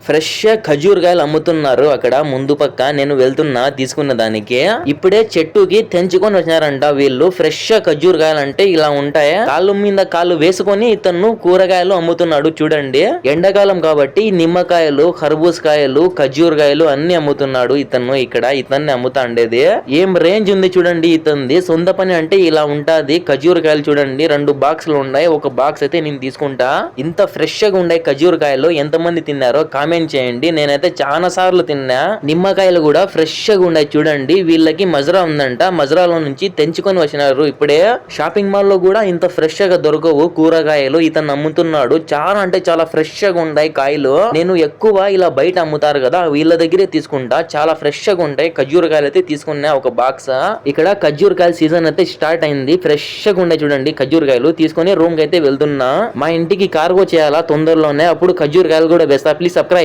Fresh ఖజూరకాయలు అమ్ముతున్నారు అక్కడ ముందు పక్క. నేను వెళ్తున్నా తీసుకున్న దానికి. ఇప్పుడే చెట్టుకి తెంచుకొని వచ్చినారంట వీళ్ళు. ఫ్రెష్ ఖజూరకాయలు అంటే ఇలా ఉంటాయి. కాళ్ళు మీద కాళ్ళు వేసుకొని ఇతను కూరగాయలు అమ్ముతున్నాడు చూడండి. ఎండాకాలం కాబట్టి నిమ్మకాయలు, ఖర్బూజ్ కాయలు, ఖజూరకాయలు అన్ని అమ్ముతున్నాడు ఇతను. ఇక్కడ ఇతన్ని అమ్ముతా ఉండేది. ఏం రేంజ్ ఉంది చూడండి ఇతంది. సొంత పని అంటే ఇలా ఉంటాది. ఖజూరకాయలు చూడండి 2 బాక్సులు ఉన్నాయి. ఒక బాక్స్ అయితే నేను తీసుకుంటా. ఇంత ఫ్రెష్ గా ఉండే ఖజూరకాయలు ఎంతమంది తిన్నారో కామెంట్ చేయండి. నేనైతే చాలా సార్లు తిన్నా. నిమ్మకాయలు కూడా ఫ్రెష్ గా ఉన్నాయి చూడండి. వీళ్ళకి మజరా ఉందంట. మజరాలో నుంచి తెంచుకొని వచ్చినారు ఇప్పుడే. షాపింగ్ మాల్ లో కూడా ఇంత ఫ్రెష్ గా దొరకవు కూరగాయలు. ఇతను అమ్ముతున్నాడు. చాలా అంటే చాలా ఫ్రెష్ గా ఉన్నాయి కాయలు. నేను ఎక్కువ ఇలా బయట అమ్ముతారు కదా వీళ్ళ దగ్గరే తీసుకుంటా. చాలా ఫ్రెష్ గా ఉంటాయి. ఖజూరకాయలు అయితే తీసుకున్నా ఒక బాక్స్. ఇక్కడ ఖజూరకాయల సీజన్ అయితే స్టార్ట్ అయింది. ఫ్రెష్ గా ఉన్నాయి చూడండి ఖజూరకాయలు. తీసుకొని రూమ్ కి అయితే వెళ్తున్నా. మా ఇంటికి కార్గో చేయాలా తొందరలోనే. అప్పుడు ఖజూరకాయలు కూడా వేస్తా. Please subscribe.